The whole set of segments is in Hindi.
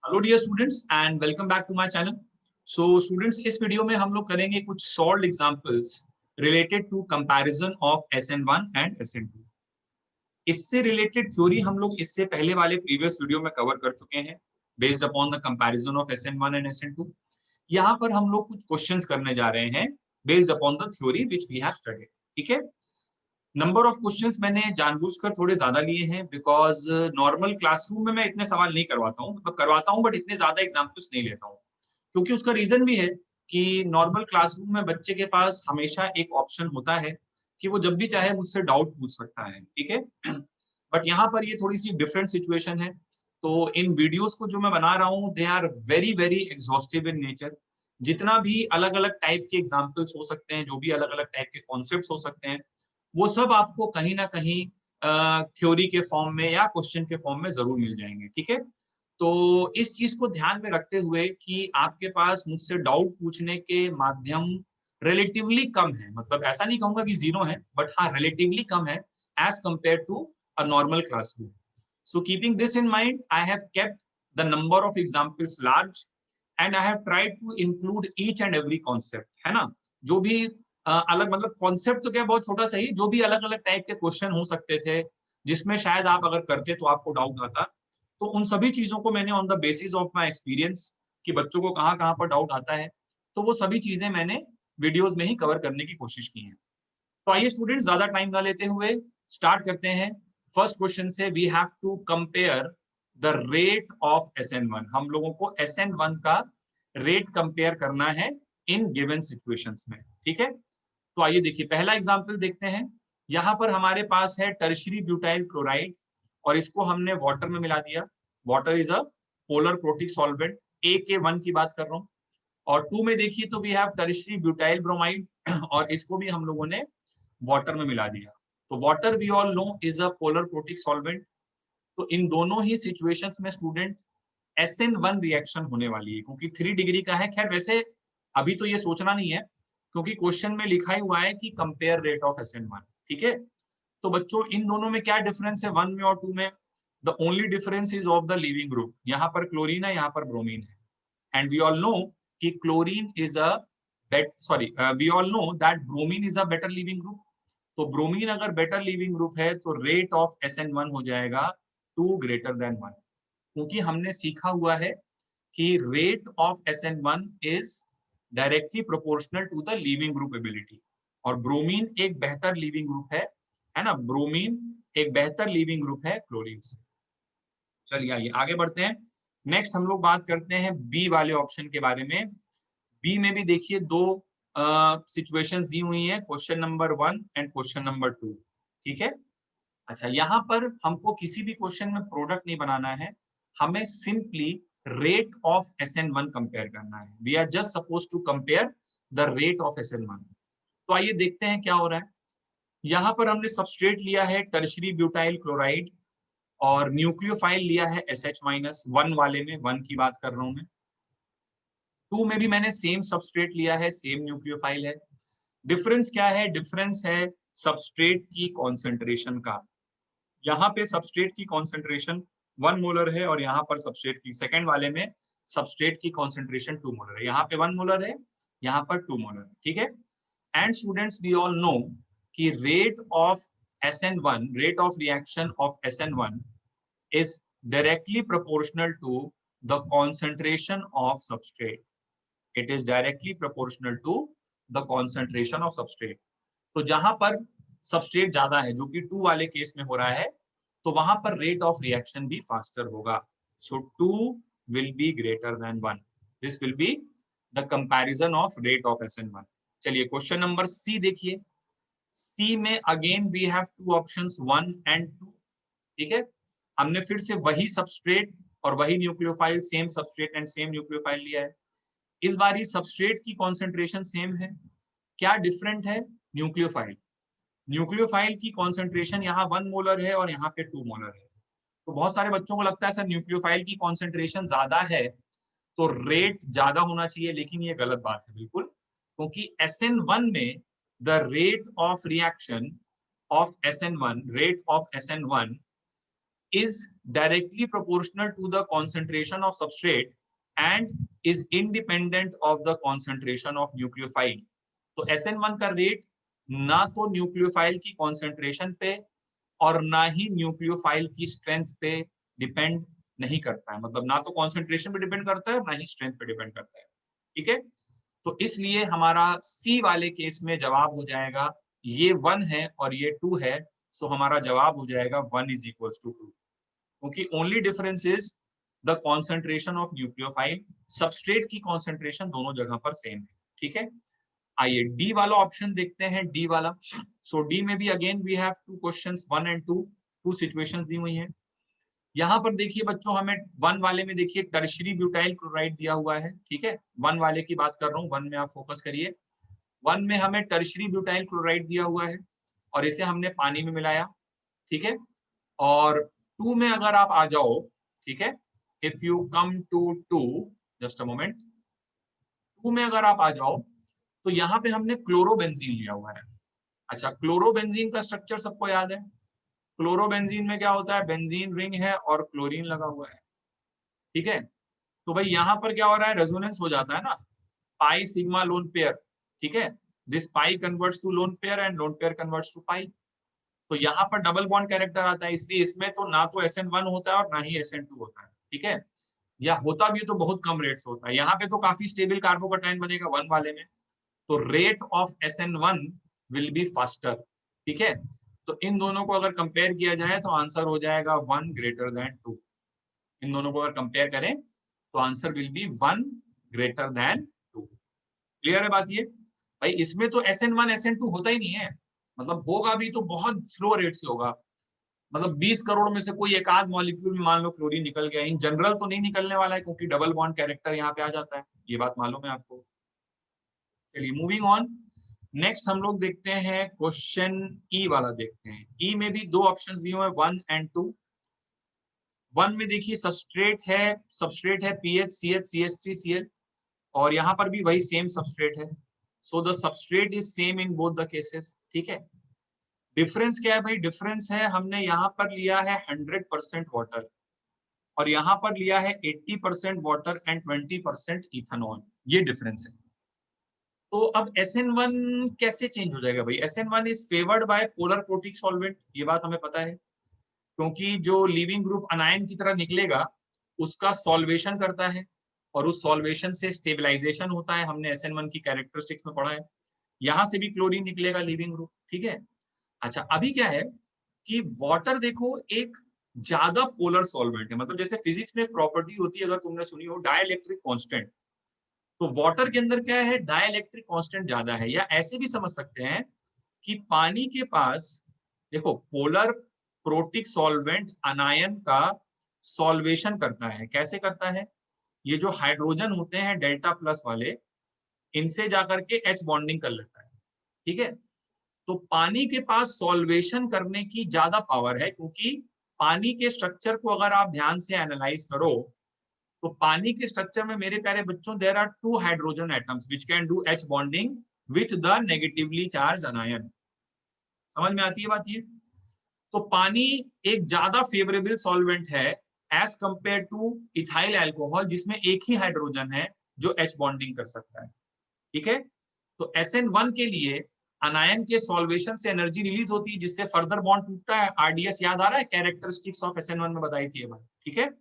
Hello dear students and welcome back to my channel. So students, इस वीडियो में हम लोग करेंगे कुछ solved examples related to comparison of SN1 and SN2। इससे रिलेटेड थ्योरी हम लोग इससे पहले वाले प्रीवियस वीडियो में कवर कर चुके हैं based upon the comparison of SN1 and SN2। यहाँ पर हम लोग कुछ क्वेश्चंस करने जा रहे हैं based upon the theory which we have studied. ठीक है, नंबर ऑफ क्वेश्चंस मैंने जानबूझकर थोड़े ज्यादा लिए हैं बिकॉज नॉर्मल क्लासरूम में मैं इतने सवाल नहीं करवाता हूँ, मतलब करवाता हूँ बट इतने ज्यादा एग्जाम्पल्स नहीं लेता हूँ। क्योंकि उसका रीजन भी है कि नॉर्मल क्लासरूम में बच्चे के पास हमेशा एक ऑप्शन होता है कि वो जब भी चाहे मुझसे डाउट पूछ सकता है। ठीक है, बट यहाँ पर ये थोड़ी सी डिफरेंट सिचुएशन है। तो इन वीडियोस को जो मैं बना रहा हूँ they are very very exhaustive in nature. जितना भी अलग अलग टाइप के एग्जाम्पल्स हो सकते हैं, जो भी अलग अलग टाइप के कॉन्सेप्ट हो सकते हैं, वो सब आपको कहीं ना कहीं थ्योरी के फॉर्म में या क्वेश्चन के फॉर्म में जरूर मिल जाएंगे। ठीक है, तो इस चीज को ध्यान में रखते हुए कि आपके पास मुझसे डाउट पूछने के माध्यम रिलेटिवली कम है, मतलब ऐसा नहीं कहूंगा कि जीरो है, बट हाँ रिलेटिवली कम है as compare to a normal classroom. So keeping this in mind, I have kept the number of examples large and I have tried to include each and every concept. है ना, जो भी अलग, मतलब कॉन्सेप्ट तो क्या बहुत छोटा सा ही, जो भी अलग अलग टाइप के क्वेश्चन हो सकते थे जिसमें शायद आप अगर करते तो आपको डाउट आता, तो उन सभी चीजों को मैंने on the basis of my experience कि बच्चों को कहाँ कहाँ पर डाउट आता है, तो वो सभी चीजें मैंने वीडियोस में ही कवर करने की कोशिश की है। तो आइए स्टूडेंट, ज्यादा टाइम ना लेते हुए स्टार्ट करते हैं। फर्स्ट क्वेश्चन से, we have to compare the rate of SN1। हम लोगों को SN1 का रेट कंपेयर करना है इन गिवन सिचुएशंस में। ठीक है, तो आइए देखिए पहला एग्जांपल देखते हैं। यहाँ पर हमारे पास है टर्शियरी ब्यूटाइल क्लोराइड और इसको हमने वाटर में मिला दिया। Water is a polar protic solvent, AK1 की बात कर रहा हूँ। और 2 में देखिए तो we have tertiary butyl bromide और इसको भी हम लोगों ने वाटर में मिला दिया। तो water we all know is a polar protic solvent. तो इन दोनों ही सिचुएशंस में स्टूडेंट SN1 रिएक्शन होने वाली है, क्योंकि 3 डिग्री का है। खैर वैसे अभी तो ये सोचना नहीं है क्योंकि क्वेश्चन में लिखा ही हुआ है कि कंपेयर रेट ऑफ SN1। ठीक है, तो बच्चों इन दोनों में क्या डिफरेंस है 1 में और 2 में? The only difference is of the leaving group. यहाँ पर क्लोरीन है, यहाँ पर ब्रोमीन है। एंड वी ऑल नो कि chlorine is a we all know that bromine is a better leaving group. तो ब्रोमीन अगर बेटर लिविंग ग्रुप है तो रेट ऑफ SN1 हो जाएगा 2 ग्रेटर देन 1, क्योंकि हमने सीखा हुआ है कि rate of SN1 is directly proportional to the leaving group ability. और ब्रोमीन एक बेहतर लीविंग ग्रुप है ना, ब्रोमीन एक बेहतर लीविंग ग्रुप है क्लोरीन से। चलिए आइए आगे बढ़ते हैं। नेक्स्ट हम लोग बात करते हैं बी वाले ऑप्शन के बारे में। बी में भी देखिए दो सिचुएशंस दी हुई हैं, question number 1 and question number 2। ठीक है, अच्छा यहाँ पर हमको किसी भी क्वेश्चन में प्रोडक्ट नहीं बनाना है, हमें simply rate of SN1 compare करना है। We are just suppose to compare the rate of SN1। तो आइए देखते हैं क्या हो रहा है। यहाँ पर हमने सबस्ट्रेट लिया है टर्शियरी ब्यूटाइल क्लोराइड और न्यूक्लियोफाइल लिया है SH- 1 वाले में, 1 की बात कर रहा हूं मैं। 2 में भी मैंने सेम सबस्ट्रेट लिया है, सेम न्यूक्लियोफाइल है। डिफरेंस क्या है? डिफरेंस है सबस्ट्रेट की कॉन्सेंट्रेशन का। यहाँ पे सबस्ट्रेट की कॉन्सेंट्रेशन 1 मोलर है और यहाँ पर सबस्ट्रेट की, सेकंड वाले में सबस्ट्रेट की कॉन्सेंट्रेशन 2 मोलर है। यहाँ पे 1 मोलर है, यहाँ पर 2 मोलर है। ठीक है, and students we all know कि rate of SN1, rate of reaction of SN1 is directly proportional to the concentration of substrate. It is directly proportional to the concentration of substrate. तो जहां पर सबस्ट्रेट ज्यादा है, जो कि 2 वाले केस में हो रहा है, तो वहां पर रेट ऑफ रिएक्शन भी फास्टर होगा। So 2 will be greater than 1। This will be the comparison of rate of SN1। चलिए क्वेश्चन नंबर सी देखिए। सी में again we have 2 options 1 and 2। ठीक है, हमने फिर से वही सबस्ट्रेट और वही nucleophile, same substrate and same nucleophile लिया है। इस बार सबस्ट्रेट की कॉन्सेंट्रेशन सेम है, क्या डिफरेंट है? न्यूक्लियोफाइल। न्यूक्लियोफाइल की कॉन्सेंट्रेशन यहाँ 1 मोलर है और यहाँ पे 2 मोलर है। तो बहुत सारे बच्चों को लगता है सर न्यूक्लियोफाइल की कॉन्सेंट्रेशन ज्यादा है तो रेट ज्यादा होना चाहिए, लेकिन ये गलत बात है बिल्कुल, क्योंकि SN1 में the rate of reaction of SN1, rate of SN1 is directly proportional to the concentration of substrate and is independent of the concentration of nucleophile. तो SN1 का रेट ना तो न्यूक्लियोफाइल की कॉन्सेंट्रेशन पे और ना ही न्यूक्लियोफाइल की स्ट्रेंथ पे डिपेंड नहीं करता है, मतलब ना तो कॉन्सेंट्रेशन पे डिपेंड करता है ना ही स्ट्रेंथ पे डिपेंड करता है। ठीक है, तो इसलिए हमारा सी वाले केस में जवाब हो जाएगा, ये 1 है और ये 2 है, सो हमारा जवाब हो जाएगा 1 इज इक्वल टू 2, क्योंकि only difference is the concentration of nucleophile, substrate की कॉन्सेंट्रेशन दोनों जगह पर सेम है। ठीक है, आइए डी वाला ऑप्शन देखते हैं, डी वाला। सो डी में भी again we have two questions 1 and 2, two situations दी हुई हैं। यहाँ पर देखिए बच्चों, हमें 1 वाले में देखिए टर्शियरी ब्यूटाइल क्लोराइड दिया हुआ है। ठीक है, 1 वाले की बात कर रहा हूँ, 1 में आप फोकस करिए। 1 में हमें टर्शियरी ब्यूटाइल क्लोराइड दिया हुआ है और इसे हमने पानी में मिलाया। ठीक है, और 2 में अगर आप आ जाओ, ठीक है, if you come to 2, just a moment, 2 में अगर आप आ जाओ तो यहाँ पे हमने क्लोरोबेंजीन लिया हुआ है। अच्छा, क्लोरोबेंजीन का स्ट्रक्चर सबको याद है। क्लोरोबेंजीन में क्या होता है, बेंजीन रिंग है और क्लोरीन लगा हुआ है। ठीक है, तो भाई यहाँ पर क्या हो रहा है, रेजोनेंस हो जाता है ना, पाई सिग्मा लोन पेयर। ठीक है, this pi converts to lone pair and lone pair converts to pi. तो यहाँ पर डबल बॉन्ड कैरेक्टर आता है, इसलिए इसमें तो ना तो SN1 होता है और ना ही SN2 होता है। ठीक है, या होता भी तो बहुत कम रेट से होता है। यहाँ पे तो काफी स्टेबल कार्बोकैटायन बनेगा 1 वाले में, तो rate of SN1 will be faster. ठीक है, तो इन दोनों को अगर कंपेयर किया जाए तो आंसर हो जाएगा 1 ग्रेटर देन 2। इन दोनों को अगर कंपेयर करें तो answer will be 1 greater than 2। Clear है बात ये? भाई इसमें तो SN1 SN2 होता ही नहीं है, मतलब होगा भी तो बहुत स्लो रेट से होगा। मतलब 20 करोड़ में से कोई एक आध मॉलिक्यूल में मान लो क्लोरीन निकल गया, इन जनरल तो नहीं निकलने वाला है, क्योंकि डबल बॉन्ड कैरेक्टर यहाँ पे आ जाता है, ये बात मालूम है आपको। चलिए मूविंग ऑन, नेक्स्ट हम लोग देखते हैं क्वेश्चन ई वाला देखते हैं। ई में भी 2 ऑप्शंस दिए हुए हैं, 1 एंड 2। 1 में देखिए सबस्ट्रेट है PHCH CH3Cl, और यहाँ पर भी वही सेम सबस्ट्रेट है, so the substrate is same in both the cases. ठीक है, डिफरेंस क्या है भाई, डिफरेंस है हमने यहाँ पर लिया है 100% वाटर और यहाँ पर लिया है 80% वाटर एंड 20% इथेनॉल, ये डिफरेंस है। तो अब SN1 कैसे चेंज हो जाएगा भाई, SN1 is favoured by polar protic solvent, ये बात हमें पता है, क्योंकि जो लीविंग ग्रुप अनायन की तरह निकलेगा उसका सॉल्वेशन करता है और उस सॉल्वेशन से स्टेबलाइजेशन होता है, हमने SN1 की कैरेक्टरिस्टिक्स में पढ़ा है। यहां से भी क्लोरीन निकलेगा लीविंग ग्रुप। ठीक है, अच्छा अभी क्या है कि वाटर देखो एक ज्यादा पोलर सॉल्वेंट है, मतलब जैसे फिजिक्स में एक प्रॉपर्टी होती है, अगर तुमने सुनी हो, डाइलेक्ट्रिक कांस्टेंट। तो वाटर के अंदर क्या है, डाइलेक्ट्रिक कांस्टेंट ज्यादा है, या ऐसे भी समझ सकते हैं कि पानी के पास देखो पोलर प्रोटिक सॉल्वेंट अनायन का सॉल्वेशन करता है। कैसे करता है, ये जो हाइड्रोजन होते हैं डेल्टा प्लस वाले, इनसे जाकर के H बॉन्डिंग कर लेता है। ठीक है, तो पानी के पास सॉल्वेशन करने की ज्यादा पावर है, क्योंकि पानी के स्ट्रक्चर को अगर आप ध्यान से एनालाइज करो तो पानी के स्ट्रक्चर में मेरे प्यारे बच्चों there are 2 hydrogen atoms which can do H bonding with the negatively charge anion. समझ में आती है बात ये? तो पानी एक ज्यादा फेवरेबल सॉल्वेंट है as compare to ethyl alcohol, जिसमें एक ही हाइड्रोजन है जो H बॉन्डिंग कर सकता है। ठीक है, तो SN1 के लिए अनायन के सॉल्वेशन से एनर्जी रिलीज होती है, जिससे फर्दर बॉन्ड टूटता है। RDS याद आ रहा है, कैरेक्टरिस्टिक्स ऑफ SN1 में बताई थी ये बात। ठीक है,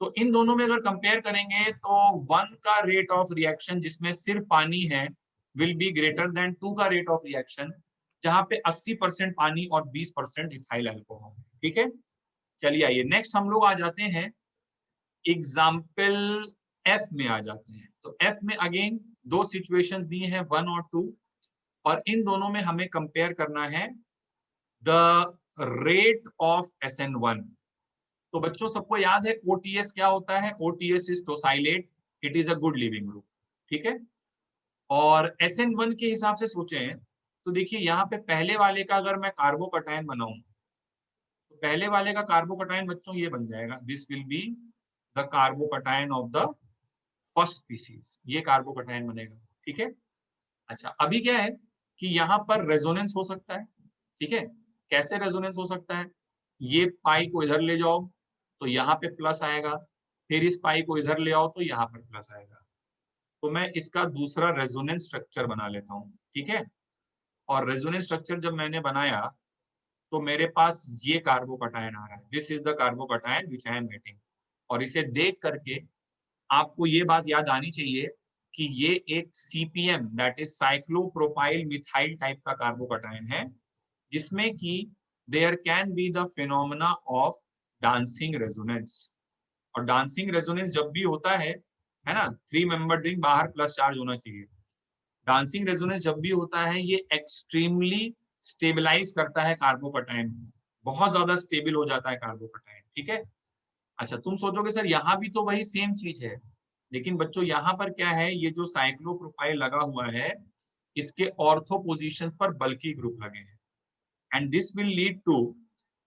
तो इन दोनों में अगर कंपेयर करेंगे तो 1 का रेट ऑफ रिएक्शन जिसमें सिर्फ पानी है विल बी ग्रेटर देन 2 का रेट ऑफ रिएक्शन जहां पे 80% पानी और 20% इथाइल अल्कोहल। ठीक है, चलिए आइए नेक्स्ट हम लोग आ जाते हैं एग्जाम्पल एफ में आ जाते हैं। तो एफ में अगेन 2 सिचुएशंस दी हैं 1 और 2, और इन दोनों में हमें कंपेयर करना है द रेट ऑफ SN1। तो बच्चों सबको याद है OTS क्या होता है, OTS is tosylate, it is a good leaving group. ठीक है, और SN1 के हिसाब से सोचें तो देखिए यहाँ पे पहले वाले का अगर मैं कार्बोकटायन बनाऊं तो पहले वाले का कार्बोकटायन बच्चों ये बन जाएगा, this will be the carbocation of the first species, ये कार्बोकटायन बनेगा। ठीक है, अच्छा अभी क्या है कि यहाँ पर रेजोनेंस हो सकता है। ठीक है, कैसे रेजोनेंस हो सकता है, ये पाई को इधर ले जाओ तो यहाँ पे प्लस आएगा, फिर इस पाई को इधर ले आओ तो यहाँ पर प्लस आएगा। तो मैं इसका दूसरा रेजोनेंस स्ट्रक्चर बना लेता हूँ, ठीक है। और रेजोनेंस स्ट्रक्चर जब मैंने बनाया तो मेरे पास ये कार्बोकटायन आ रहा है, this is the carbocation which I am getting. और इसे देख करके आपको ये बात याद आनी चाहिए कि ये एक CPM that is cyclopropyl methyl type का कार्बोकटायन है, जिसमें कि there can be the phenomena of dancing resonance. और डांसिंग रेजोनेंस जब भी होता है ना, 3 मेंबर रिंग बाहर प्लस चार्ज होना चाहिए। डांसिंग रेजोनेंस जब भी होता है ये एक्सट्रीमली स्टेबलाइज करता है कार्बोकटायन, बहुत ज्यादा स्टेबल हो जाता है कार्बोकटायन, ठीक है। अच्छा, तुम सोचोगे सर यहाँ भी तो वही सेम चीज है, लेकिन बच्चों यहाँ पर क्या है, ये जो साइक्लोप्रोपाइल लगा हुआ है इसके ऑर्थो पोजीशन पर बल्की ग्रुप लगे हैं, and this will lead to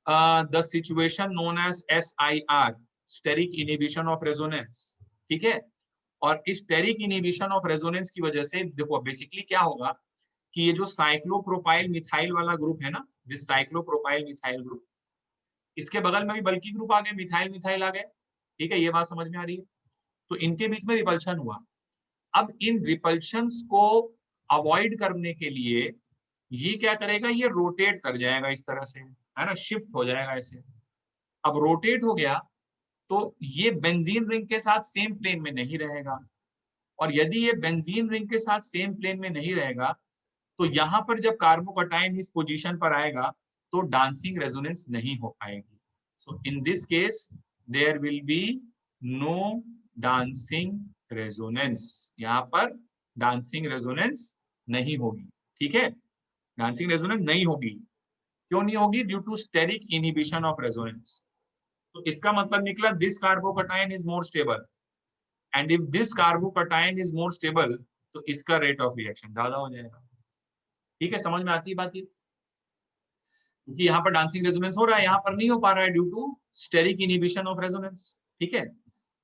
the situation known as SIR, steric inhibition of resonance, ठीक है। और इस स्टेरिक इनहिबिशन ऑफ रेजोनेंस की वजह से देखो बेसिकली क्या होगा कि ये जो साइक्लोप्रोपाइल मिथाइल वाला ग्रुप है ना, दिस साइक्लोप्रोपाइल मिथाइल ग्रुप, इसके बगल में भी बल्की ग्रुप आ गए, मिथाइल मिथाइल आ गए, ठीक है। ये बात समझ में आ रही है। तो इनके बीच में रिपल्शन हुआ। अब इन रिपल्शंस को अवॉइड करने के लिए ये क्या करेगा, ये रोटेट कर जाएगा इस तरह से, है ना, शिफ्ट हो जाएगा ऐसे। अब रोटेट हो गया तो ये बेंजीन रिंग के साथ सेम प्लेन में नहीं रहेगा, और यदि ये बेंजीन रिंग के साथ सेम प्लेन में नहीं रहेगा तो यहां पर जब कार्बोकटायन इस पोजीशन पर आएगा तो डांसिंग रेजोनेंस नहीं हो पाएगी। So in this case there will be no dancing resonance, यहाँ पर डांसिंग रेजोनेंस नहीं होगी, ठीक है। डांसिंग रेजोनेंस नहीं होगी, क्यों नहीं होगी, due to steric inhibition of resonance. तो इसका मतलब निकला this carbocation is more stable, and if this carbocation is more stable तो इसका रेट ऑफ रिएक्शन ज्यादा हो जाएगा, ठीक है। समझ में आती है बात ये, क्योंकि यहाँ पर डांसिंग रेजोनेंस हो रहा है, यहाँ पर नहीं हो पा रहा है due to steric inhibition of resonance, ठीक है।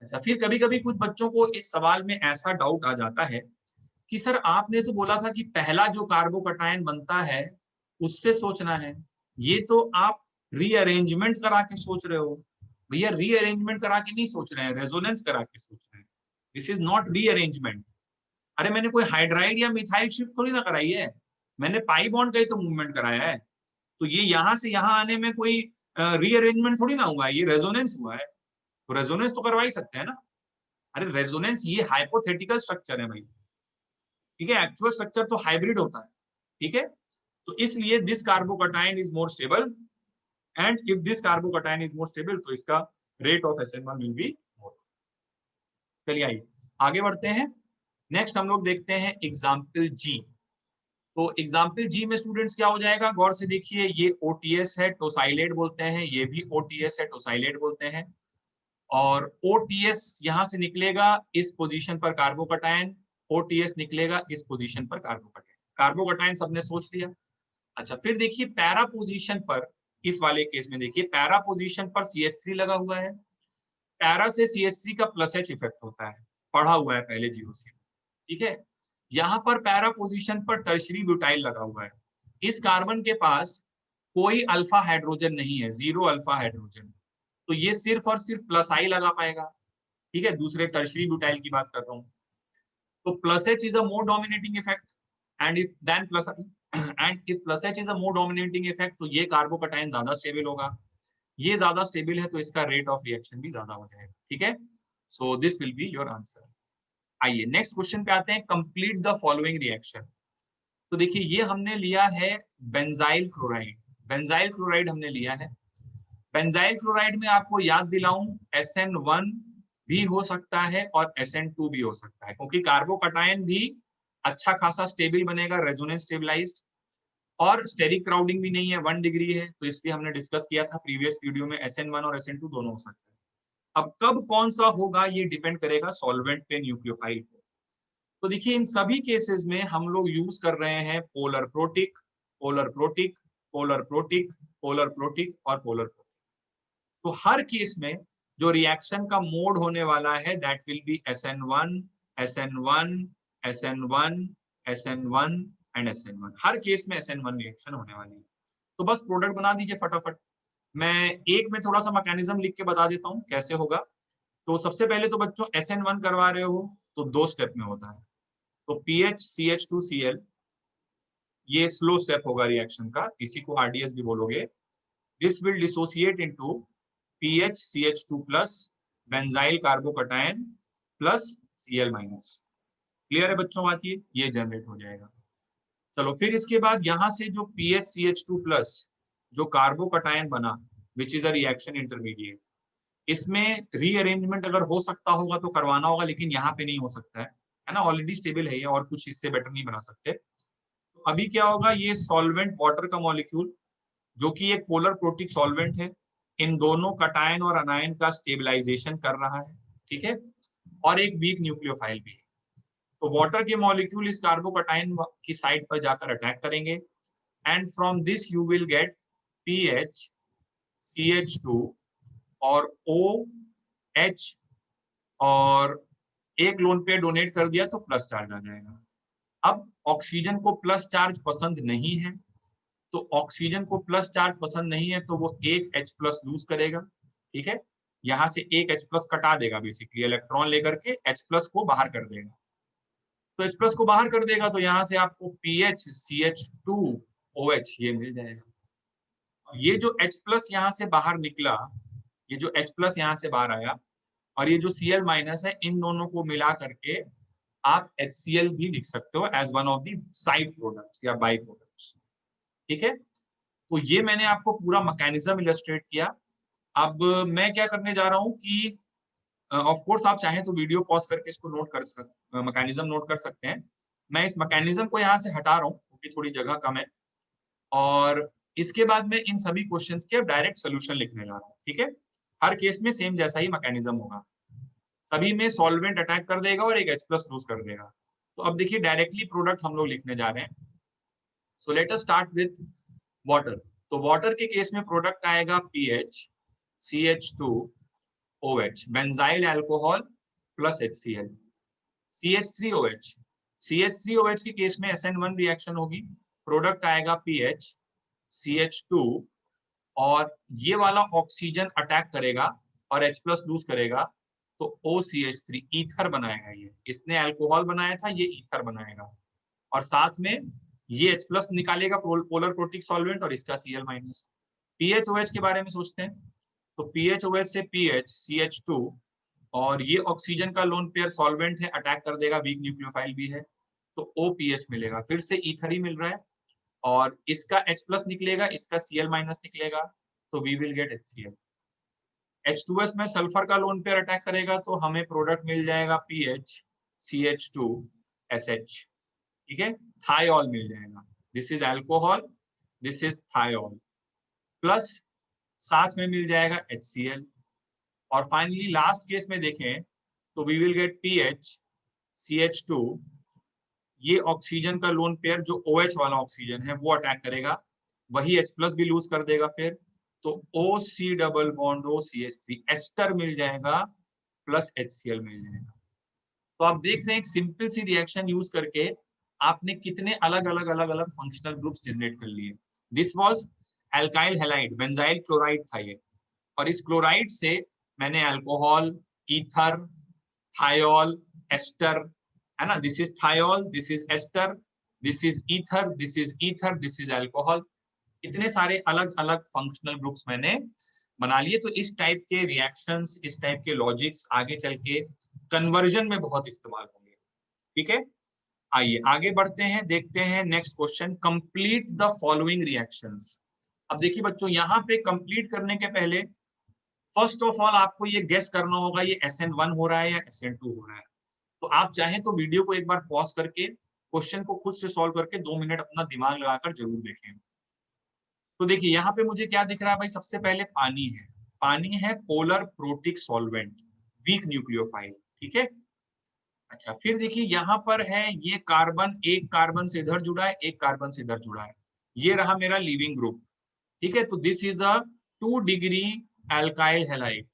अच्छा, फिर कभी कभी कुछ बच्चों को इस सवाल में ऐसा डाउट आ जाता है कि सर आपने तो बोला था कि पहला जो कार्बोकटायन बनता है उससे सोचना है, ये तो आप रीअरेंजमेंट करा के सोच रहे हो। भैया रीअरेंजमेंट करा के नहीं सोच रहे हैं, रेजोनेंस करा के सोच रहे हैं, दिस इज नॉट रीअरेंजमेंट। अरे मैंने कोई हाइड्राइड या मिथाइल शिफ्ट थोड़ी ना कराई है, मैंने पाई बॉन्ड का ही तो मूवमेंट कराया है। तो ये यहाँ से यहाँ आने में कोई रीअरेंजमेंट थोड़ी ना हुआ है, ये रेजोनेंस हुआ है, तो रेजोनेंस तो करवा ही सकते हैं ना। अरे रेजोनेंस ये हाइपोथेटिकल स्ट्रक्चर है भाई, ठीक है, एक्चुअल स्ट्रक्चर तो हाइब्रिड होता है, ठीक है। तो इसलिए this carbocation is more stable, and if this carbocation is more stable तो इसका rate of SN1 will be more. चलिए आइए आगे बढ़ते हैं। नेक्स्ट हम लोग देखते हैं एग्जाम्पल जी। तो एग्जाम्पल जी में स्टूडेंट्स क्या हो जाएगा, गौर से देखिए, ये OTS है, टोसाइलेट बोलते हैं, ये भी OTS है, टोसाइलेट बोलते हैं। और OTS यहां से निकलेगा इस पोजीशन पर कार्बोकटायन, OTS निकलेगा इस पोजीशन पर कार्बोकटायन। कार्बोकटायन सबने सोच लिया। अच्छा, फिर देखिए पैरा पोजीशन पर, इस वाले केस में देखिए पैरा पोजीशन पर CH3 लगा हुआ है। पैरा से CH3 का +H इफेक्ट होता है, पढ़ा हुआ है पहले GOC, ठीक है। यहाँ पर पैरा पोजीशन पर टर्शरी ब्यूटाइल लगा हुआ है। इस कार्बन के पास कोई अल्फा हाइड्रोजन नहीं है, 0 अल्फा हाइड्रोजन, तो ये सिर्फ और सिर्फ +I लगा पाएगा, ठीक है। दूसरे टर्शरी ब्यूटाइल की बात कर रहा हूँ। तो +H is a more dominating effect, and if then +H is a more dominating effect, तो ये कार्बोकटायन ज्यादा स्टेबल होगा। ये ज्यादा स्टेबल है तो इसका रेट ऑफ रिएक्शन भी ज्यादा हो जाएगा, ठीक है। So this will be your answer. आइए नेक्स्ट क्वेश्चन पे आते हैं, कंप्लीट द फॉलोइंग रिएक्शन। तो देखिए ये हमने लिया है बेंजाइल क्लोराइड, बेंजाइल क्लोराइड हमने लिया है। बेंजाइल क्लोराइड में आपको याद दिलाऊं, SN1 भी हो सकता है और SN2 भी हो सकता है, क्योंकि कार्बोकटायन भी अच्छा खासा स्टेबल बनेगा, रेजोनेंस स्टेबलाइज्ड, और स्टेरिक क्राउडिंग भी नहीं है, 1 डिग्री है, तो इसलिए हमने डिस्कस किया था प्रीवियस वीडियो में, SN1 और SN2 दोनों हो सकते हैं। अब कब कौन सा होगा ये डिपेंड करेगा सॉल्वेंट पे, न्यूक्लियोफाइल पे। तो देखिए इन सभी केसेस में हम लोग यूज कर रहे हैं polar protic, polar protic, polar protic, polar protic और पोलर प्रोटिक। तो हर केस में जो रिएक्शन का मोड होने वाला है that will be SN1, SN1, SN1, SN1 and SN1। Her case में SN1 रिएक्शन होने वाली है। तो बस प्रोडक्ट बना दीजिए फटाफट। मैं एक में थोड़ा सा मैकेनिज्म लिख के बता देता हूँ कैसे होगा। तो सबसे पहले तो बच्चों SN1 करवा रहे हो तो 2 स्टेप में होता है। तो PHCH2Cl ये स्लो स्टेप होगा रिएक्शन का, इसी को RDS भी बोलोगे। This will dissociate into PHCH2 plus benzyl carbocation plus Cl minus. Clear है बच्चों बात? ये जनरेट हो जाएगा। चलो फिर इसके बाद यहां से जो PHCH2 प्लस जो कार्बोकटायन बना which is a reaction intermediate, इसमें रीअरेंजमेंट अगर हो सकता होगा तो करवाना होगा, लेकिन यहाँ पे नहीं हो सकता है ना, ऑलरेडी स्टेबल है ये और कुछ इससे बेटर नहीं बना सकते। तो अभी क्या होगा, ये सॉल्वेंट वाटर का मॉलिक्यूल जो कि एक पोलर प्रोटिक सॉल्वेंट है, इन दोनों कटायन और अनायन का स्टेबलाइजेशन कर रहा है, ठीक है, और एक वीक न्यूक्लियोफाइल भी है। तो वाटर के मॉलिक्यूल इस कार्बोकटायन की साइड पर जाकर अटैक करेंगे and from this you will get PHCH2 और OH, और एक लोन पेयर डोनेट कर दिया तो प्लस चार्ज आ जाएगा। अब ऑक्सीजन को प्लस चार्ज पसंद नहीं है, तो ऑक्सीजन को प्लस चार्ज पसंद नहीं है तो वो एक H प्लस लूज करेगा, ठीक है, यहां से एक H प्लस कटा देगा, बेसिकली इलेक्ट्रॉन लेकर के H प्लस को बाहर कर देगा। तो H प्लस को बाहर कर देगा तो यहाँ से आपको PHCH2OH ये मिल जाएगा। ये जो H प्लस यहाँ से बाहर निकला, ये जो H प्लस यहाँ से बाहर आया और ये जो Cl माइनस है, इन दोनों को मिला करके आप HCl भी लिख सकते हो as one of the side products या बाई प्रोडक्ट्स, ठीक है। तो ये मैंने आपको पूरा मैकेनिज्म इलस्ट्रेट किया। अब मैं क्या करने जा रहा हूँ कि ऑफ कोर्स आप चाहें तो वीडियो पॉज करके इसको नोट कर सकते, मैकेनिज्म नोट कर सकते हैं। मैं इस मैकेनिज्म को यहाँ से हटा रहा हूँ क्योंकि थोड़ी जगह कम है, और इसके बाद में इन सभी क्वेश्चंस के डायरेक्ट सोल्यूशन लिखने जा रहा हूँ, ठीक है। हर केस में सेम जैसा ही मैकेनिज्म होगा, सभी में सॉल्वेंट अटैक कर देगा और एक H प्लस लूज कर देगा। तो अब देखिए डायरेक्टली प्रोडक्ट हम लोग लिखने जा रहे हैं। So let us start with water. तो वाटर के केस में प्रोडक्ट आएगा PHCH2OH benzyl alcohol plus HCl, CH3OH। CH3OH के केस में SN1 रिएक्शन होगी, प्रोडक्ट आएगा PHCH2 और ये वाला ऑक्सीजन अटैक करेगा और H प्लस लूज करेगा तो OCH3 ईथर बनाएगा। ये इसने अल्कोहल बनाया था, ये ईथर बनाएगा और साथ में ये H प्लस निकालेगा पोलर प्रोटिक सॉल्वेंट और इसका Cl माइनस। PHOH के बारे में सोचते हैं तो PHOH से PHCH2 और ये ऑक्सीजन का लोन पेयर सॉल्वेंट है, अटैक कर देगा, वीक न्यूक्लियोफाइल भी है, तो OPH मिलेगा, फिर से ईथर ही मिल रहा है और इसका H प्लस निकलेगा, इसका Cl माइनस निकलेगा, तो we will get HCl। H2S में सल्फर का लोन पेयर अटैक करेगा तो हमें प्रोडक्ट मिल जाएगा PHCH2SH, ठीक है, थायोल मिल जाएगा। This is alcohol, this is thiol, plus साथ में मिल जाएगा HCl। और फाइनली लास्ट केस में देखें तो वी विल गेट PHCH2, ये ऑक्सीजन का लोन पेयर जो OH वाला ऑक्सीजन है वो अटैक करेगा, वही H प्लस भी लूज कर देगा, फिर तो OC double bond OCH3 ester मिल जाएगा प्लस HCl मिल जाएगा। तो आप देख रहे हैं एक सिंपल सी रिएक्शन यूज करके आपने कितने अलग अलग अलग अलग फंक्शनल ग्रुप्स जनरेट कर लिए। This was alkyl halide benzyl chloride था ये, और इस क्लोराइड से मैंने अल्कोहल, ईथर, थायोल, एस्टर, है ना, this is thiol, this is ester, this is ether, this is ether, this is alcohol, इतने सारे अलग अलग फंक्शनल ग्रुप्स मैंने बना लिए। तो इस टाइप के रिएक्शंस, इस टाइप के लॉजिक्स आगे चल के कन्वर्जन में बहुत इस्तेमाल होंगे, ठीक है। आइए आगे बढ़ते हैं, देखते हैं next question, complete the following reactions. अब देखिए बच्चों, यहाँ पे कंप्लीट करने के पहले फर्स्ट ऑफ ऑल आपको ये गेस करना होगा ये SN1 हो रहा है या SN2 हो रहा है। तो आप चाहें तो वीडियो को एक बार पॉज करके क्वेश्चन को खुद से सॉल्व करके 2 मिनट अपना दिमाग लगाकर जरूर देखें। तो देखिए यहाँ पे मुझे क्या दिख रहा है भाई, सबसे पहले पानी है, पानी है polar protic solvent, weak nucleophile, ठीक है। अच्छा फिर देखिए यहाँ पर है ये कार्बन, एक कार्बन से इधर जुड़ा है, एक कार्बन से इधर जुड़ा है, ये रहा मेरा लीविंग ग्रुप, ठीक है। तो this is a 2 degree alkyl halide.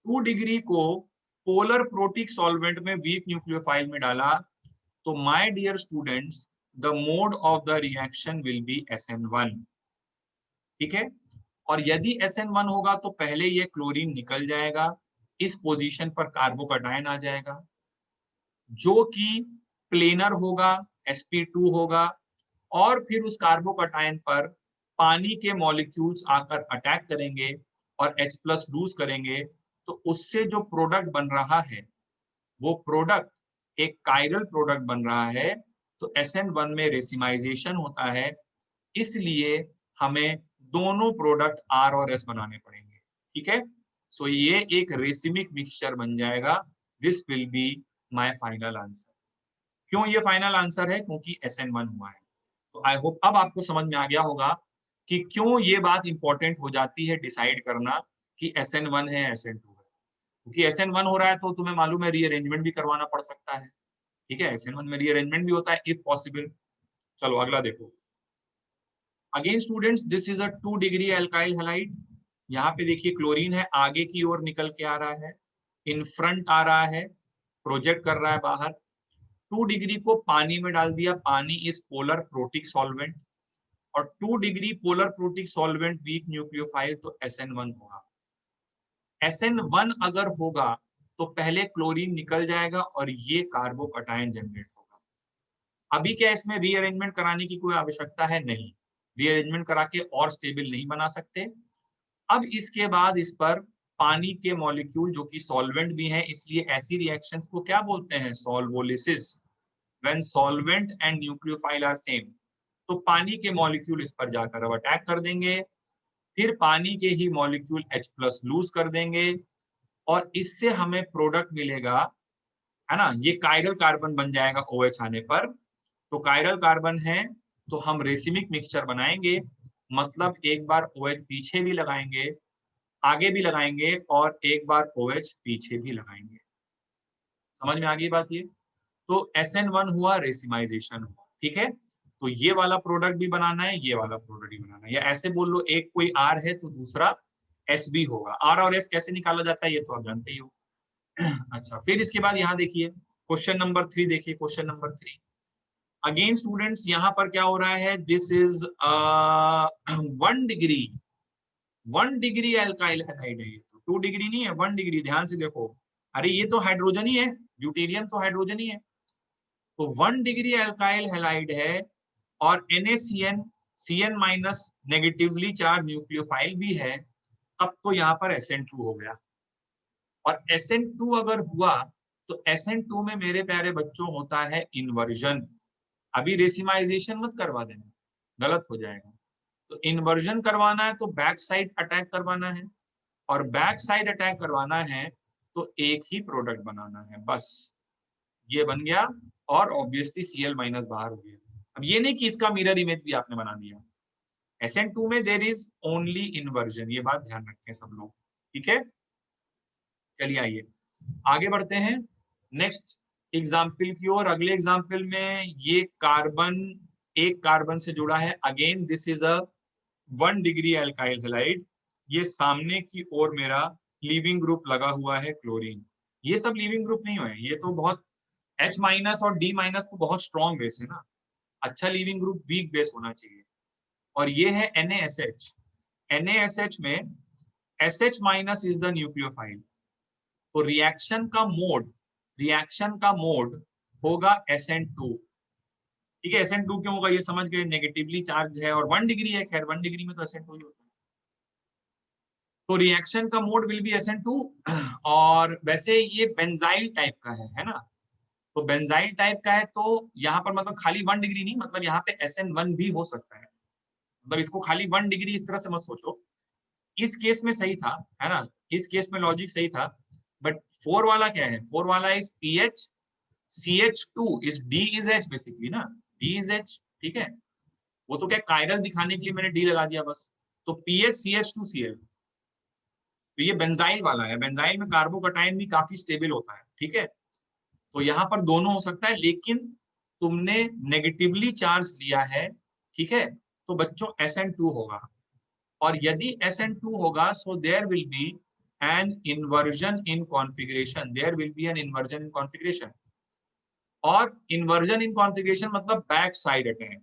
2 degree को पोलर प्रोटिक सॉल्वेंट में वीक न्यूक्लियोफाइल में डाला तो my dear students the mode of the reaction will be SN1, ठीक है। और यदि SN1 होगा तो पहले ये क्लोरीन निकल जाएगा, इस पोजीशन पर कार्बोकैटायन आ जाएगा जो कि प्लेनर होगा, sp2 होगा, और फिर उस कार्बोकैटायन पर पानी के मॉलिक्यूल्स आकर अटैक करेंगे और H प्लस लूज करेंगे, तो उससे जो प्रोडक्ट बन रहा है वो प्रोडक्ट एक कायरल प्रोडक्ट बन रहा है। तो SN1 में रेसिमाइजेशन होता है, इसलिए हमें दोनों प्रोडक्ट R और S बनाने पड़ेंगे। ठीक है, सो ये एक रेसिमिक मिक्सचर बन जाएगा। This will be my final answer. क्यों ये फाइनल आंसर है? क्योंकि SN1 हुआ है। तो आई होप अब आपको समझ में आ गया होगा कि क्यों ये बात इंपॉर्टेंट हो जाती है डिसाइड करना कि SN1 है SN2 है। क्योंकि SN1 हो रहा है तो तुम्हें मालूम है रीअरेंजमेंट भी करवाना पड़ सकता है। ठीक है, SN1 में रीअरेंजमेंट भी होता है इफ पॉसिबल। चलो अगला देखो। Again students, this is a 2 degree alkyl halide. यहाँ पे देखिए क्लोरीन है, आगे की ओर निकल के आ रहा है, इन फ्रंट आ रहा है, प्रोजेक्ट कर रहा है बाहर। 2 डिग्री को पानी में डाल दिया, पानी इज पोलर प्रोटिक सॉल्वेंट, और 2 degree polar protic solvent weak nucleophile, तो SN1 होगा। SN1 अगर होगा तो पहले क्लोरीन निकल जाएगा और ये कार्बोकैटायन जनरेट होगा। अभी क्या इसमें रीअरेंजमेंट कराने की कोई आवश्यकता है? नहीं, रीअरेंजमेंट करा के और स्टेबल नहीं बना सकते। अब इसके बाद इस पर पानी के मॉलिक्यूल जो कि सॉल्वेंट भी हैं, इसलिए ऐसी रिएक्शंस को क्या बोलते हैं? Solvolysis. When solvent and nucleophile are same, तो पानी के मॉलिक्यूल इस पर जाकर अब अटैक कर देंगे, फिर पानी के ही मॉलिक्यूल H प्लस लूज कर देंगे, और इससे हमें प्रोडक्ट मिलेगा, है ना, ये कायरल कार्बन बन जाएगा OH आने पर। तो कायरल कार्बन है तो हम रेसिमिक मिक्सचर बनाएंगे, मतलब एक बार OH पीछे भी लगाएंगे, आगे भी लगाएंगे, और एक बार OH पीछे भी लगाएंगे। समझ में आ गई बात ये? तो SN1 हुआ, रेसिमाइजेशन हुआ। ठीक है, तो ये वाला प्रोडक्ट भी बनाना है, ये वाला प्रोडक्ट भी बनाना है, या ऐसे बोल लो एक कोई R है तो दूसरा S भी होगा। R और S कैसे निकाला जाता है ये तो आप जानते ही हो। अच्छा, फिर इसके बाद यहाँ देखिए क्वेश्चन नंबर 3, देखिए क्वेश्चन नंबर 3। अगेन स्टूडेंट्स यहाँ पर क्या हो रहा है? This is 1 degree alkyl halide है, ये तो 2 डिग्री नहीं है, 1 डिग्री। ध्यान से देखो, अरे ये तो हाइड्रोजन ही है, ड्यूटेरियम तो हाइड्रोजन ही है। तो 1 डिग्री एल्काइल हैलाइड है, और NaCN CN minus negatively charge nucleophile भी है, अब तो यहाँ पर SN2 हो गया। और SN2 अगर हुआ तो SN2 में मेरे प्यारे बच्चों होता है इन्वर्जन। अभी रेसिमाइजेशन मत करवा देना, गलत हो जाएगा। तो इन्वर्जन करवाना है तो बैक साइड अटैक करवाना है, और बैक साइड अटैक करवाना है तो एक ही प्रोडक्ट बनाना है, बस ये बन गया। और ऑब्वियसली Cl माइनस बाहर हो गया। अब ये नहीं कि इसका मिरर इमेज भी आपने बना दिया। SN2 में देर इज ओनली इन्वर्जन, ये बात ध्यान रखें सब लोग। ठीक है, चलिए आइए आगे बढ़ते हैं नेक्स्ट एग्जाम्पल की ओर। अगले एग्जाम्पल में ये कार्बन एक कार्बन से जुड़ा है। Again this is a 1 degree alkyl halide. ये सामने की ओर मेरा लीविंग ग्रुप लगा हुआ है क्लोरीन। ये सब लीविंग ग्रुप नहीं हुए, ये तो बहुत H माइनस और D माइनस तो बहुत स्ट्रॉन्ग बेस है ना। अच्छा लीविंग ग्रुप वीक बेस होना चाहिए। और ये है NaSH। NaSH में SH minus is the nucleophile. तो रिएक्शन का मोड होगा SN2। ठीक है, SN2 क्यों होगा ये समझ गए, नेगेटिवली चार्ज है और 1 डिग्री है, खैर 1 डिग्री में तो SN2 ही होता है। तो रिएक्शन का मोड विल बी SN2। और वैसे ये बेंजाइल टाइप का है ना। तो बेंजाइल टाइप का है तो यहाँ पर मतलब खाली 1 डिग्री नहीं, मतलब यहाँ पे SN1 भी हो सकता है। मतलब इसको खाली 1 डिग्री इस तरह से मत सोचो। इस केस में सही था, है ना, इस केस में लॉजिक सही था। बट 4 वाला क्या है? 4 वाला is PH CH2 is D is H basically ना, D इज H। ठीक है, वो तो क्या कायरल दिखाने के लिए मैंने D लगा दिया बस। तो PH CH2Cl, तो ये बेंजाइल वाला है। बेंजाइल में कार्बोकैटायन भी काफी स्टेबल होता है। ठीक है, तो यहाँ पर दोनों हो सकता है, लेकिन तुमने नेगेटिवली चार्ज लिया है। ठीक है, तो बच्चों SN2 होगा। और यदि SN2 होगा so there will be an inversion in configuration, there will be an inversion in configuration. और इन्वर्जन इन कॉन्फ़िगरेशन मतलब बैक साइड अटैक।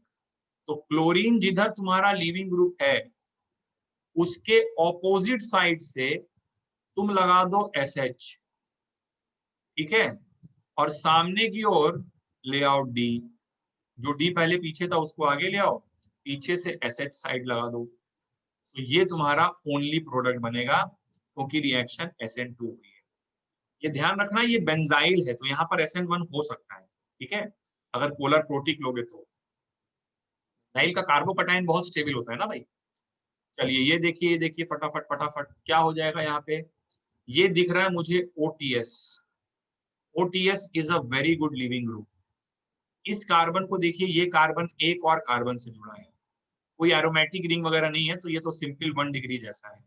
तो क्लोरीन जिधर तुम्हारा लीविंग ग्रुप है उसके ऑपोजिट साइड से तुम लगा दो SH, ठीक है, और सामने की ओर ले आओ D, जो D पहले पीछे था उसको आगे ले आओ, पीछे से SH साइड लगा दो, तो ये तुम्हारा ओनली प्रोडक्ट बनेगा क्योंकि रिएक्शन SN2 हुई है। ये ध्यान रखना ये बेंजाइल है तो यहाँ पर SN1 हो सकता है, ठीक है, अगर पोलर प्रोटिक लोगे तो। बेंजाइल का कार्बोकैटायन बहुत स्टेबल होता है ना भाई। चलिए ये देखिए फटाफट फटाफट क्या हो जाएगा यहाँ पे। ये दिख रहा है मुझे OTS। OTS is a very good leaving group. इस कार्बन को देखिए, ये कार्बन एक और कार्बन से जुड़ा है, कोई एरोमेटिक रिंग वगैरह नहीं है, तो ये तो सिंपल 1 डिग्री जैसा है।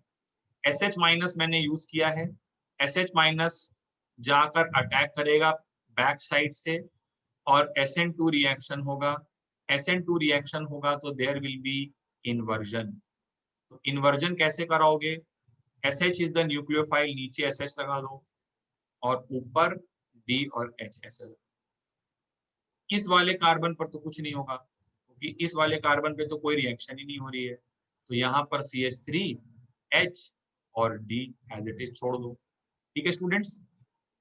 SH माइनस मैंने यूज किया है, SH माइनस जाकर अटैक करेगा बैक साइड से और SN2 रिएक्शन होगा। SN2 रिएक्शन होगा तो देयर विल बी इन्वर्जन। तो इन्वर्जन कैसे कराओगे, SH इज द न्यूक्लियोफाइल, नीचे SH लगा दो और ऊपर D और H ऐसे। इस वाले कार्बन पर तो कुछ नहीं होगा क्योंकि इस वाले कार्बन पे तो कोई रिएक्शन ही नहीं हो रही है, तो यहाँ पर CH3H और D एज इट इज छोड़ दो। ठीक है स्टूडेंट्स,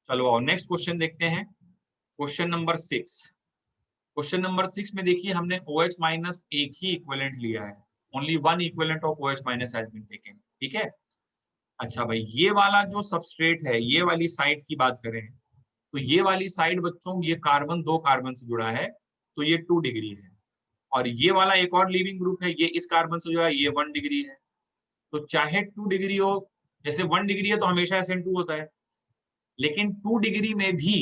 चलो आओ नेक्स्ट क्वेश्चन देखते हैं। Question number 6। क्वेश्चन नंबर 6 में देखिए हमने OH माइनस एक ही इक्विवेलेंट लिया है, only one equivalent of OH minus has been taken, ठीक है। अच्छा भाई, ये वाला जो सबस्ट्रेट है, ये वाली साइड की बात करें तो ये वाली साइड बच्चों, ये कार्बन दो कार्बन से जुड़ा है तो ये 2 डिग्री है, और ये वाला एक और लिविंग ग्रुप है, ये इस कार्बन से जुड़ा है, ये 1 डिग्री है। तो चाहे 2 डिग्री हो, जैसे 1 डिग्री है तो हमेशा SN2 होता है, लेकिन 2 डिग्री में भी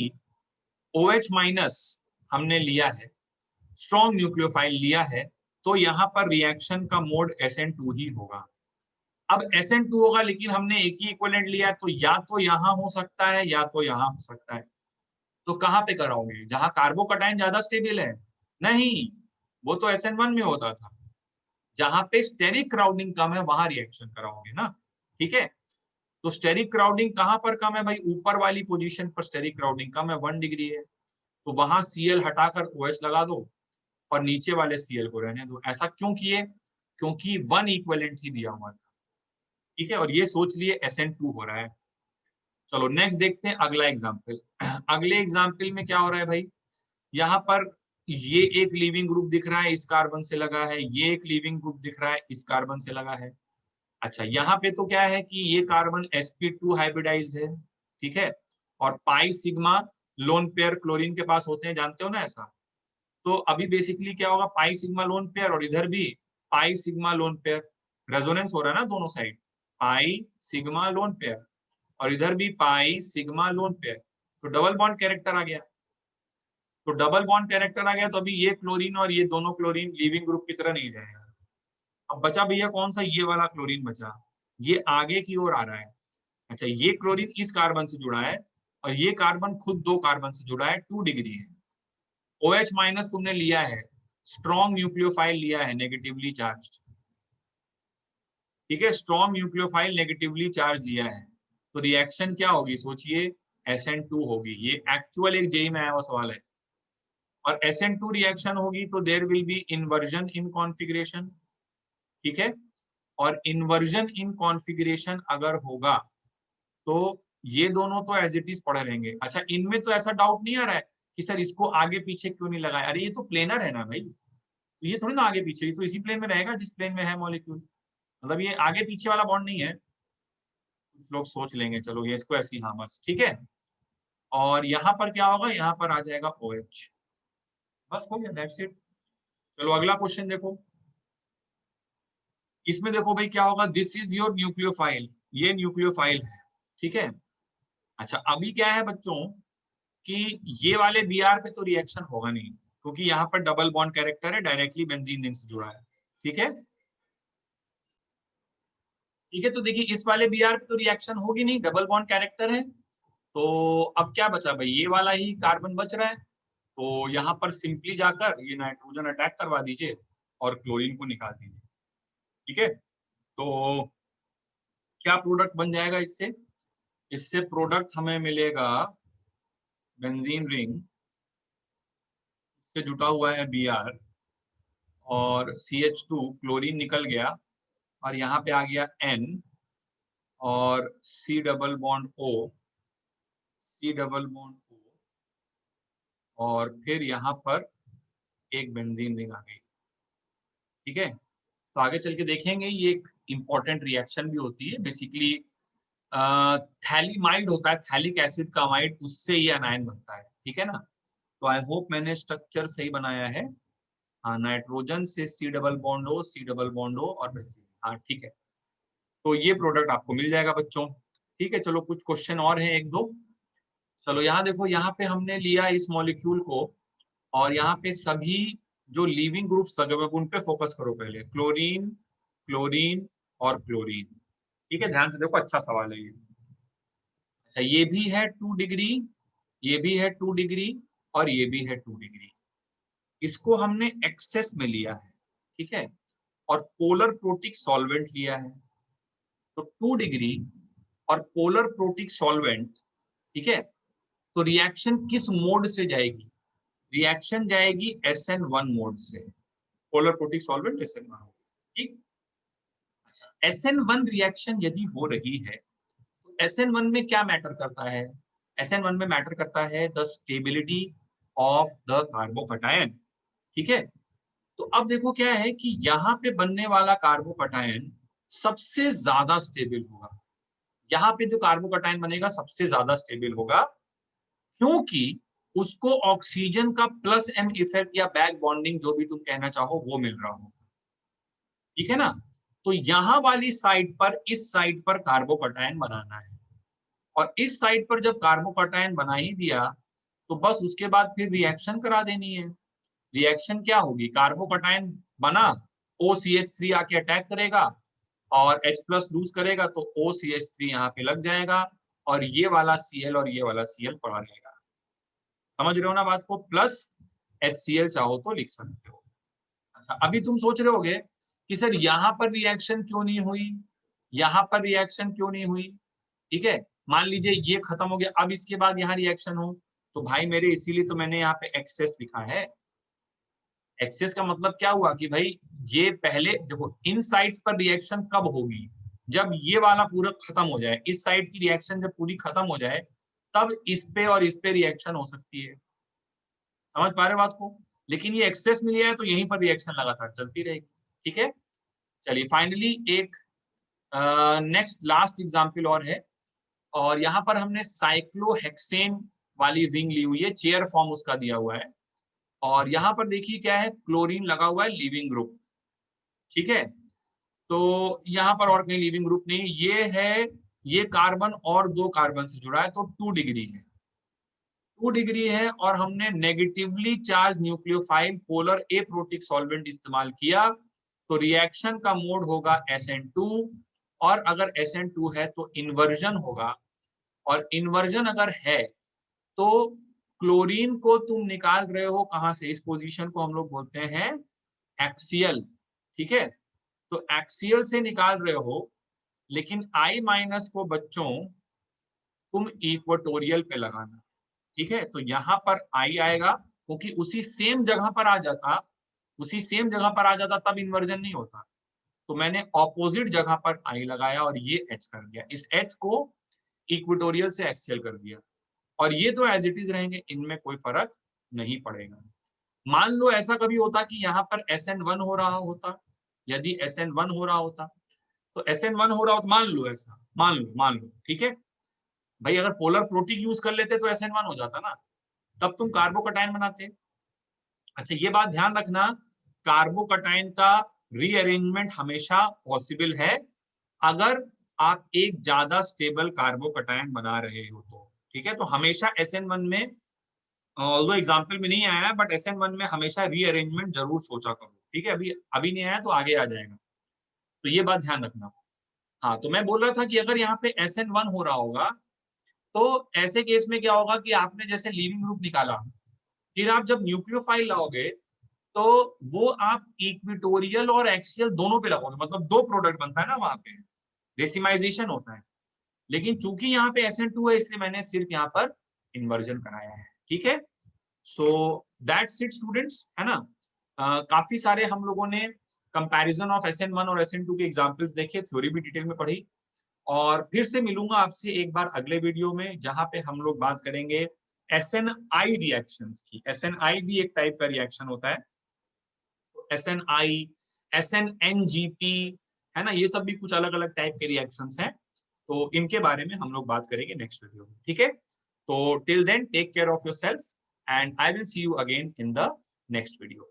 OH माइनस हमने लिया है, स्ट्रॉन्ग न्यूक्लियोफाइल लिया है, तो यहाँ पर रिएक्शन का मोड SN2 ही होगा। अब SN2 होगा लेकिन हमने एक ही इक्विवेलेंट लिया है, तो या तो यहाँ हो सकता है या तो यहाँ हो सकता है। तो कहाँ पे कराओगे, जहां कार्बोकैटायन ज्यादा स्टेबल है? नहीं, वो तो SN1 में होता था। जहां पे स्टेरिक क्राउडिंग कम है वहां रिएक्शन कराओगे ना, ठीक है। तो स्टेरिक क्राउडिंग कहां पर कम है भाई, ऊपर वाली पोजीशन पर स्टेरिक क्राउडिंग कम है, 1 डिग्री है, तो वहां Cl हटाकर OH लगा दो और नीचे वाले Cl को रहने दो। ऐसा क्यों किए, क्योंकि 1 इक्विवेलेंट ही दिया हुआ था, ठीक है, और ये सोच लिए SN2 हो रहा है। चलो नेक्स्ट देखते हैं अगला एग्जाम्पल। अगले एग्जाम्पल में क्या हो रहा है भाई, यहाँ पर ये एक लिविंग ग्रुप दिख रहा है, इस कार्बन से लगा है, ये एक लिविंग ग्रुप दिख रहा है, इस कार्बन से लगा है। अच्छा, यहाँ पे तो क्या है कि ये कार्बन sp2 हाइब्रिडाइज्ड है, ठीक है, और pi sigma lone pair chlorine के पास होते हैं, जानते हो ना ऐसा। तो अभी बेसिकली क्या होगा, पाई सिग्मा लोन पेयर और इधर भी pi sigma lone pair, resonance हो रहा है ना दोनों side, pi sigma lone pair और इधर भी पाई सिग्मा लोन पेयर, तो डबल बॉन्ड कैरेक्टर आ गया। तो डबल बॉन्ड कैरेक्टर आ गया तो अभी ये क्लोरीन और ये दोनों क्लोरीन लिविंग ग्रुप की तरह नहीं जाएगा। अब बचा भैया कौन सा, ये वाला क्लोरीन बचा, ये आगे की ओर आ रहा है। अच्छा, ये क्लोरीन इस कार्बन से जुड़ा है और ये कार्बन खुद दो कार्बन से जुड़ा है, 2 डिग्री है। OH माइनस तुमने लिया है, स्ट्रॉन्ग न्यूक्लियोफाइल लिया है, नेगेटिवली चार्ज, ठीक है, स्ट्रॉन्ग न्यूक्लियोफाइल नेगेटिवली चार्ज लिया है, तो रिएक्शन क्या होगी सोचिए, SN2 होगी। ये एक्चुअल एक जेई में आया हुआ सवाल है। और SN2 रिएक्शन होगी तो there will be inversion in configuration, ठीक है, और इन्वर्जन इन कॉन्फ़िगरेशन अगर होगा तो ये दोनों तो एज इट इज पड़े रहेंगे। अच्छा, इनमें तो ऐसा डाउट नहीं आ रहा है कि सर इसको आगे पीछे क्यों नहीं लगाया, अरे ये तो प्लेनर है ना भाई, तो ये थोड़ी ना आगे पीछे, ये तो इसी प्लेन में रहेगा जिस प्लेन में है मॉलिक्यूल, मतलब ये आगे पीछे वाला बॉन्ड नहीं है। कुछ लोग सोच लेंगे, चलो ये इसको ऐसी, हाँ बस ठीक है। और यहाँ पर क्या होगा, यहाँ पर आ जाएगा OH, बस हो गया, दैट्स इट। चलो अगला क्वेश्चन देखो। इसमें देखो भाई क्या होगा, दिस इज योर न्यूक्लियोफाइल, ये न्यूक्लियोफाइल है, ठीक है। अच्छा, अभी क्या है बच्चों कि ये वाले Br पे तो रिएक्शन होगा नहीं क्योंकि यहाँ पर डबल बॉन्ड कैरेक्टर है, डायरेक्टली बेंजीन रिंग से जुड़ा है, ठीक है। ठीक है, तो देखिए इस वाले Br पे तो रिएक्शन होगी नहीं, डबल बॉन्ड कैरेक्टर है। तो अब क्या बचा भाई, ये वाला ही कार्बन बच रहा है, तो यहाँ पर सिंपली जाकर ये नाइट्रोजन अटैक करवा दीजिए और क्लोरीन को निकाल दीजिए, ठीक है। तो क्या प्रोडक्ट बन जाएगा इससे, इससे प्रोडक्ट हमें मिलेगा बेंजीन रिंग से जुटा हुआ है Br और CH2 क्लोरीन निकल गया और यहाँ पे आ गया N और C double bond O, C double bond O, और फिर यहाँ पर एक बेंजीन रिंग आ गई। ठीक है, तो आगे चल के देखेंगे ये एक इंपॉर्टेंट रिएक्शन भी होती है। बेसिकली थैलीमाइड होता है, थैलिक एसिड का अमाइड, उससे ये अनायन बनता है। ठीक है ना, तो आई होप मैंने स्ट्रक्चर सही बनाया है। हाँ, नाइट्रोजन से C double bond O, C double bond O और बेंजीन। हाँ ठीक है, तो ये प्रोडक्ट आपको मिल जाएगा बच्चों। ठीक है, चलो कुछ क्वेश्चन और हैं, एक दो। चलो यहाँ देखो, यहाँ पे हमने लिया इस मॉलिक्यूल को और यहाँ पे सभी जो लिविंग ग्रुप्स लगे हुए उन पे फोकस करो पहले। क्लोरीन, क्लोरीन और क्लोरीन। ठीक है, ध्यान से देखो, अच्छा सवाल है ये। अच्छा, ये भी है 2 डिग्री, ये भी है 2 डिग्री और ये भी है 2 डिग्री। इसको हमने एक्सेस में लिया है। ठीक है, और पोलर प्रोटिक सॉल्वेंट लिया है। तो 2 डिग्री और पोलर प्रोटिक सॉल्वेंट, ठीक है, तो रिएक्शन किस मोड से जाएगी? रिएक्शन जाएगी SN1 मोड से। Polar protic solvent SN1 mode. ठीक, अच्छा, SN1 रिएक्शन यदि हो रही है तो SN1 में क्या मैटर करता है? SN1 में मैटर करता है the stability of the carbocation. ठीक है, तो अब देखो क्या है कि यहाँ पे बनने वाला कार्बोकैटायन सबसे ज्यादा स्टेबल होगा। यहाँ पे जो कार्बोकैटायन बनेगा सबसे ज्यादा स्टेबल होगा, क्योंकि उसको ऑक्सीजन का प्लस M इफेक्ट या बैक बॉन्डिंग, जो भी तुम कहना चाहो, वो मिल रहा होगा। ठीक है ना, तो यहां वाली साइड पर, इस साइड पर कार्बोकैटायन बनाना है, और इस साइड पर जब कार्बोकैटायन बना ही दिया तो बस उसके बाद फिर रिएक्शन करा देनी है। रिएक्शन क्या होगी? कार्बोकैटायन बना, OCH3 आके अटैक करेगा और H प्लस लूज करेगा तो OCH3 यहाँ पे लग जाएगा और ये वाला Cl और ये वाला Cl पड़ा रहेगा। समझ रहे हो ना बात को? प्लस HCl चाहो तो लिख सकते हो। अच्छा, अभी तुम सोच रहे होगे कि सर यहाँ पर रिएक्शन क्यों नहीं हुई, यहाँ पर रिएक्शन क्यों नहीं हुई? ठीक है, मान लीजिए ये खत्म हो गया, अब इसके बाद यहाँ रिएक्शन हो, तो भाई मेरे, इसीलिए तो मैंने यहाँ पे एक्सेस लिखा है। एक्सेस का मतलब क्या हुआ कि भाई ये पहले देखो, इन साइड्स पर रिएक्शन कब होगी? जब ये वाला पूरा खत्म हो जाए, इस साइड की रिएक्शन जब पूरी खत्म हो जाए, तब इस पे और इस पे रिएक्शन हो सकती है। समझ पा रहे हो बात को? लेकिन ये एक्सेस में लिया है तो यहीं पर रिएक्शन लगातार चलती रहेगी। ठीक है, चलिए फाइनली एक नेक्स्ट लास्ट एग्जांपल और है, और यहाँ पर हमने साइक्लोहेक्सेन वाली रिंग ली हुई है, चेयर फॉर्म उसका दिया हुआ है, और यहाँ पर देखिए क्या है, क्लोरीन लगा हुआ है, लिविंग ग्रुप। ठीक है, तो यहाँ पर और कहीं लिविंग ग्रुप नहीं, ये है, ये कार्बन और 2 कार्बन से जुड़ा है, तो 2 डिग्री है, 2 डिग्री है, और हमने negatively charge nucleophile polar aprotic solvent इस्तेमाल किया, तो रिएक्शन का मोड होगा SN2, और अगर SN2 है तो इन्वर्जन होगा, और इन्वर्जन अगर है तो क्लोरीन को तुम निकाल रहे हो कहां से? इस पोजीशन को हम लोग बोलते हैं एक्सियल। ठीक है, तो एक्सियल से निकाल रहे हो, लेकिन I माइनस को बच्चों तुम इक्वेटोरियल पे लगाना। ठीक है, तो यहाँ पर I आएगा, क्योंकि उसी सेम जगह पर आ जाता, उसी सेम जगह पर आ जाता तब इन्वर्जन नहीं होता, तो मैंने ऑपोजिट जगह पर I लगाया और ये H कर दिया, इस H को इक्वेटोरियल से एक्सियल कर दिया, और ये तो एज इट इज रहेंगे, इनमें कोई फर्क नहीं पड़ेगा। मान लो ऐसा कभी होता कि यहाँ पर SN1 हो रहा होता, यदि SN1 हो रहा होता, तो SN1 हो रहा होता, मान लो ऐसा, मान लो, ठीक है भाई, अगर पोलर प्रोटिक यूज कर लेते तो SN1 हो जाता ना, तब तुम कार्बोकैटायन बनाते। अच्छा, ये बात ध्यान रखना, कार्बोकैटायन का रीअरेंजमेंट हमेशा पॉसिबल है अगर आप एक ज्यादा स्टेबल कार्बोकैटायन बना रहे हो तो। ठीक है, तो हमेशा SN1 में, ऑल्दो एग्जांपल में नहीं आया है, बट SN1 में हमेशा रीअरेंजमेंट जरूर सोचा करो। ठीक है, अभी अभी नहीं आया तो आगे आ जाएगा, तो ये बात ध्यान रखना। हाँ, तो मैं बोल रहा था कि अगर यहाँ पे SN1 हो रहा होगा तो ऐसे केस में क्या होगा कि आपने जैसे लिविंग ग्रुप निकाला, फिर आप जब न्यूक्लियोफाइल लाओगे तो वो आप इक्विटोरियल और एक्सियल दोनों पे लगाओगे, मतलब 2 प्रोडक्ट बनता है ना वहां पे, डेसिमाइजेशन होता है। लेकिन चूंकि यहाँ पे SN2 है, इसलिए मैंने सिर्फ यहाँ पर इन्वर्जन कराया है। ठीक है, सो दैट्स इट स्टूडेंट्स, है ना। काफी सारे हम लोगों ने कंपैरिजन ऑफ SN1 और SN2 के एग्जांपल्स देखे, थ्योरी भी डिटेल में पढ़ी, और फिर से मिलूंगा आपसे एक बार अगले वीडियो में जहां पे हम लोग बात करेंगे SNI रिएक्शंस की। SNI भी एक टाइप का रिएक्शन होता है, SNI, SNNGP, है ना, ये सब भी कुछ अलग अलग टाइप के रिएक्शंस हैं, तो इनके बारे में हम लोग बात करेंगे नेक्स्ट वीडियो में, ठीक है। तो till then take care of yourself and I will see you again in the next video.